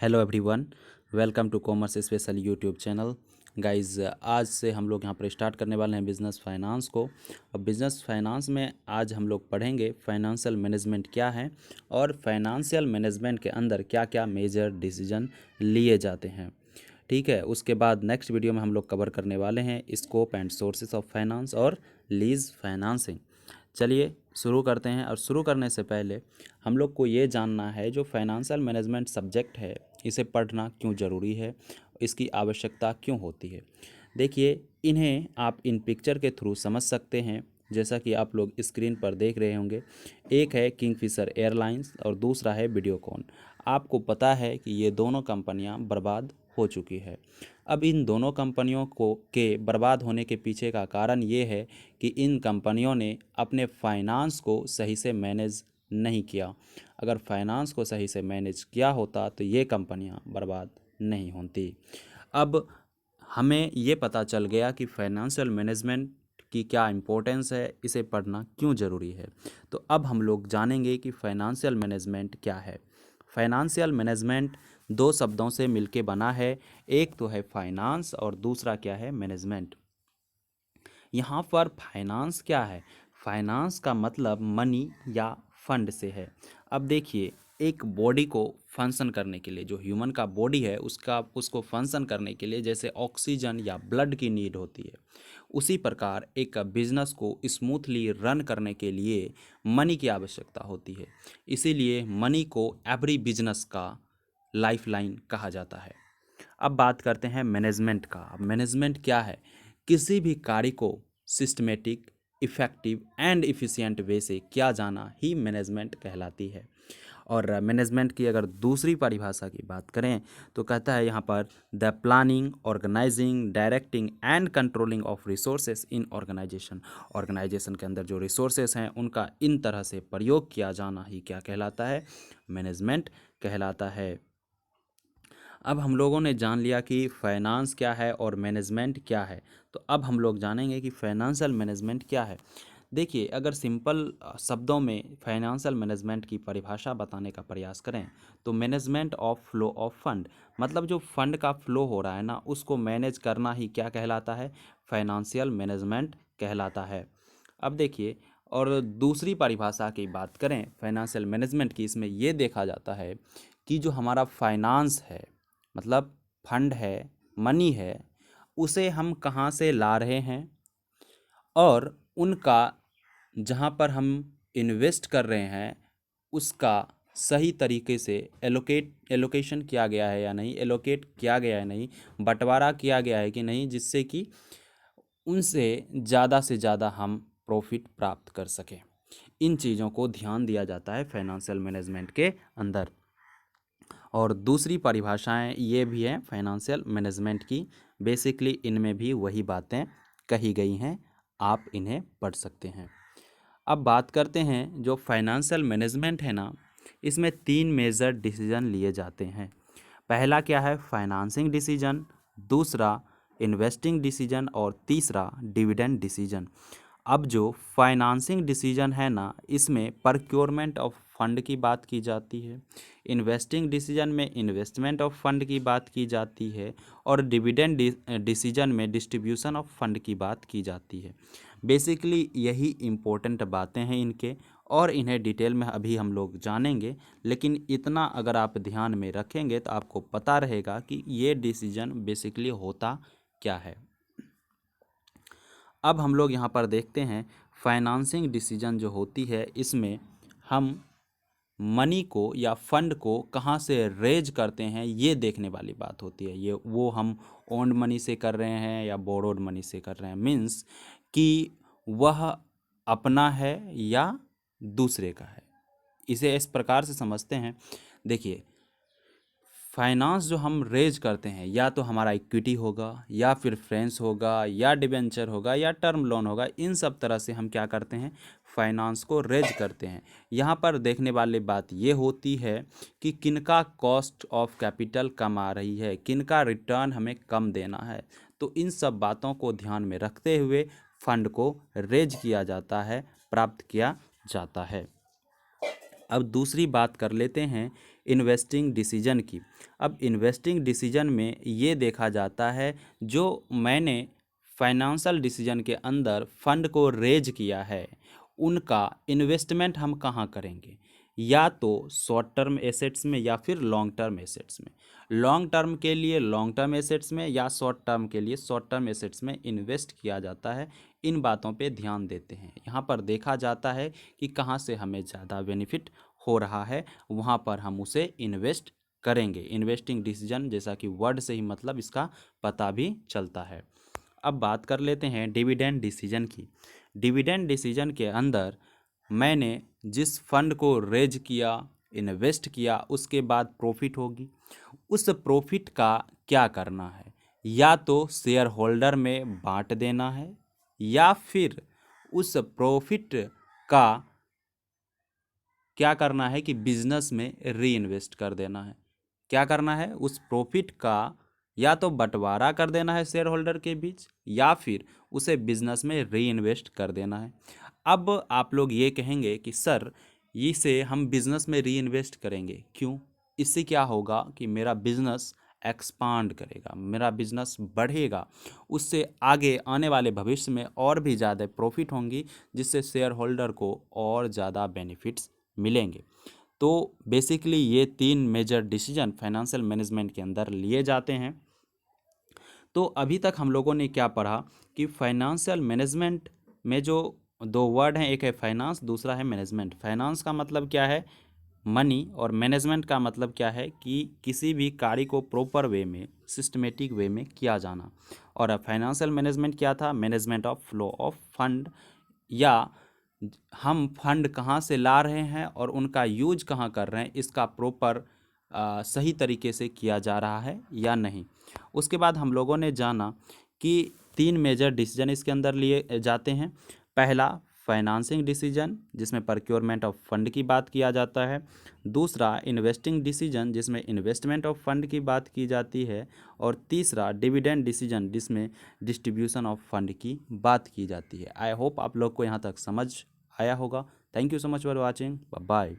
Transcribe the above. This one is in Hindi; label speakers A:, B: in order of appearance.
A: Hello everyone, welcome to commerce special YouTube channel. Guys, आज से हम लोग यहाँ पर स्टार्ट करने वाले हैं बिज़नेस फाइनेंस को। और बिज़नेस फाइनेंस में आज हम लोग पढ़ेंगे फाइनेंशियल मैनेजमेंट क्या है और फाइनेंशियल मैनेजमेंट के अंदर क्या क्या मेजर डिसीजन लिए जाते हैं। ठीक है, उसके बाद नेक्स्ट वीडियो में हम लोग कवर करने वाले हैं scope and sources of finance और लीज फाइनेंसिंग। चलिए शुरू करते हैं। और शुरू करने से पहले हम लोग को ये जानना है जो फाइनेंशियल मैनेजमेंट सब्जेक्ट है इसे पढ़ना क्यों ज़रूरी है, इसकी आवश्यकता क्यों होती है। देखिए, इन्हें आप इन पिक्चर के थ्रू समझ सकते हैं, जैसा कि आप लोग स्क्रीन पर देख रहे होंगे। एक है किंगफिशर एयरलाइंस और दूसरा है वीडियोकॉन। आपको पता है कि ये दोनों कंपनियां बर्बाद हो चुकी है। अब इन दोनों कंपनियों को के बर्बाद होने के पीछे का कारण ये है कि इन कंपनियों ने अपने फाइनेंस को सही से मैनेज नहीं किया। अगर फाइनेंस को सही से मैनेज किया होता तो ये कंपनियां बर्बाद नहीं होती। अब हमें ये पता चल गया कि फाइनेंशियल मैनेजमेंट की क्या इम्पोर्टेंस है, इसे पढ़ना क्यों ज़रूरी है। तो अब हम लोग जानेंगे कि फाइनेंशियल मैनेजमेंट क्या है। फाइनेंशियल मैनेजमेंट दो शब्दों से मिलके बना है, एक तो है फाइनेंस और दूसरा क्या है, मैनेजमेंट। यहाँ पर फाइनेंस क्या है? फाइनेंस का मतलब मनी या फंड से है। अब देखिए, एक बॉडी को फंक्शन करने के लिए, जो ह्यूमन का बॉडी है उसको फंक्शन करने के लिए जैसे ऑक्सीजन या ब्लड की नीड होती है, उसी प्रकार एक बिजनेस को स्मूथली रन करने के लिए मनी की आवश्यकता होती है। इसीलिए मनी को एवरी बिजनेस का लाइफलाइन कहा जाता है। अब बात करते हैं मैनेजमेंट का। अब मैनेजमेंट क्या है? किसी भी कार्य को systematic, effective and efficient way से किया जाना ही मैनेजमेंट कहलाती है। और मैनेजमेंट की अगर दूसरी परिभाषा की बात करें तो कहता है यहाँ पर the planning, organising, directing and controlling of resources in organisation. Organisation के अंदर जो रिसोर्सेज हैं उनका इन तरह से प्रयोग किया जाना ही क्या कहलाता है? मैनेजमेंट कहलाता है। अब हम लोगों ने जान लिया कि फाइनेंस क्या है और मैनेजमेंट क्या है। तो अब हम लोग जानेंगे कि फाइनेंशियल मैनेजमेंट क्या है। देखिए, अगर सिंपल शब्दों में फाइनेंशियल मैनेजमेंट की परिभाषा बताने का प्रयास करें तो management of flow of fund, मतलब जो फंड का फ्लो हो रहा है ना, उसको मैनेज करना ही क्या कहलाता है? फाइनेंशियल मैनेजमेंट कहलाता है। अब देखिए, और दूसरी परिभाषा की बात करें फाइनेंशियल मैनेजमेंट की, इसमें यह देखा जाता है कि जो हमारा फाइनेंस है, मतलब फंड है, मनी है, उसे हम कहाँ से ला रहे हैं और उनका जहाँ पर हम इन्वेस्ट कर रहे हैं उसका सही तरीके से एलोकेशन किया गया है या नहीं, एलोकेट किया गया है नहीं, बंटवारा किया गया है कि नहीं, जिससे कि उनसे ज़्यादा से ज़्यादा हम प्रॉफिट प्राप्त कर सकें। इन चीज़ों को ध्यान दिया जाता है फाइनेंशियल मैनेजमेंट के अंदर। और दूसरी परिभाषाएं ये भी हैं फाइनेंशियल मैनेजमेंट की। बेसिकली इनमें भी वही बातें कही गई हैं, आप इन्हें पढ़ सकते हैं। अब बात करते हैं जो फाइनेंशियल मैनेजमेंट है ना, इसमें तीन मेजर डिसीजन लिए जाते हैं। पहला क्या है? फाइनेंसिंग डिसीजन, दूसरा इन्वेस्टिंग डिसीजन और तीसरा डिविडेंड डिसीजन। अब जो फाइनेंसिंग डिसीजन है ना, इसमें प्रक्योरमेंट ऑफ फंड की बात की जाती है, इन्वेस्टिंग डिसीजन में इन्वेस्टमेंट ऑफ फंड की बात की जाती है और डिविडेंड डिसीजन में डिस्ट्रीब्यूशन ऑफ फंड की बात की जाती है। बेसिकली यही इम्पोर्टेंट बातें हैं इनके, और इन्हें डिटेल में अभी हम लोग जानेंगे। लेकिन इतना अगर आप ध्यान में रखेंगे तो आपको पता रहेगा कि ये डिसीजन बेसिकली होता क्या है। अब हम लोग यहाँ पर देखते हैं फाइनेंसिंग डिसीजन जो होती है, इसमें हम मनी को या फंड को कहाँ से रेज करते हैं ये देखने वाली बात होती है। ये वो हम ओन्ड मनी से कर रहे हैं या बोरोड मनी से कर रहे हैं, मीन्स कि वह अपना है या दूसरे का है। इसे इस प्रकार से समझते हैं। देखिए, फाइनेंस जो हम रेज करते हैं या तो हमारा इक्विटी होगा या फिर फ्रेंस होगा या डिबेंचर होगा या टर्म लोन होगा, इन सब तरह से हम क्या करते हैं? फाइनेंस को रेज करते हैं। यहाँ पर देखने वाली बात ये होती है कि किनका कॉस्ट ऑफ कैपिटल कम आ रही है, किनका रिटर्न हमें कम देना है। तो इन सब बातों को ध्यान में रखते हुए फंड को रेज किया जाता है, प्राप्त किया जाता है। अब दूसरी बात कर लेते हैं इन्वेस्टिंग डिसीजन की। अब इन्वेस्टिंग डिसीजन में ये देखा जाता है जो मैंने फाइनेंशियल डिसीजन के अंदर फंड को रेज किया है उनका इन्वेस्टमेंट हम कहाँ करेंगे, या तो शॉर्ट टर्म एसेट्स में या फिर लॉन्ग टर्म एसेट्स में। लॉन्ग टर्म के लिए लॉन्ग टर्म एसेट्स में या शॉर्ट टर्म के लिए शॉर्ट टर्म एसेट्स में इन्वेस्ट किया जाता है। इन बातों पे ध्यान देते हैं। यहाँ पर देखा जाता है कि कहाँ से हमें ज़्यादा बेनिफिट हो रहा है, वहाँ पर हम उसे इन्वेस्ट करेंगे। इन्वेस्टिंग डिसीजन जैसा कि वर्ड से ही मतलब इसका पता भी चलता है। अब बात कर लेते हैं डिविडेंड डिसीजन की। डिविडेंड डिसीजन के अंदर मैंने जिस फंड को रेज किया, इन्वेस्ट किया, उसके बाद प्रॉफिट होगी, उस प्रॉफिट का क्या करना है, या तो शेयर होल्डर में बांट देना है या फिर उस प्रॉफिट का क्या करना है कि बिजनेस में री इन्वेस्ट कर देना है। क्या करना है, उस प्रॉफिट का या तो बंटवारा कर देना है शेयर होल्डर के बीच या फिर उसे बिजनेस में री इन्वेस्ट कर देना है। अब आप लोग ये कहेंगे कि सर इसे हम बिजनेस में री इन्वेस्ट करेंगे क्यों? इससे क्या होगा कि मेरा बिजनेस एक्सपांड करेगा, मेरा बिजनेस बढ़ेगा, उससे आगे आने वाले भविष्य में और भी ज़्यादा प्रॉफिट होंगी, जिससे शेयर होल्डर को और ज़्यादा बेनिफिट्स मिलेंगे। तो बेसिकली ये 3 मेजर डिसीजन फाइनेंशियल मैनेजमेंट के अंदर लिए जाते हैं। तो अभी तक हम लोगों ने क्या पढ़ा कि फाइनेंशियल मैनेजमेंट में जो 2 वर्ड हैं, एक है फाइनेंस, दूसरा है मैनेजमेंट। फाइनेंस का मतलब क्या है, मनी, और मैनेजमेंट का मतलब क्या है कि किसी भी कार्य को प्रॉपर वे में, सिस्टमेटिक वे में किया जाना। और फाइनेंशियल मैनेजमेंट क्या था, management of flow of fund, या हम फंड कहाँ से ला रहे हैं और उनका यूज कहाँ कर रहे हैं, इसका प्रॉपर सही तरीके से किया जा रहा है या नहीं। उसके बाद हम लोगों ने जाना कि 3 मेजर डिसीजन इसके अंदर लिए जाते हैं। पहला फाइनेंसिंग डिसीजन, जिसमें प्रोक्योरमेंट ऑफ फंड की बात किया जाता है। दूसरा इन्वेस्टिंग डिसीजन, जिसमें इन्वेस्टमेंट ऑफ फंड की बात की जाती है। और तीसरा डिविडेंड डिसीजन, जिसमें डिस्ट्रीब्यूशन ऑफ फंड की बात की जाती है। आई होप आप लोग को यहाँ तक समझ आया होगा। Thank you so much for watching. Bye.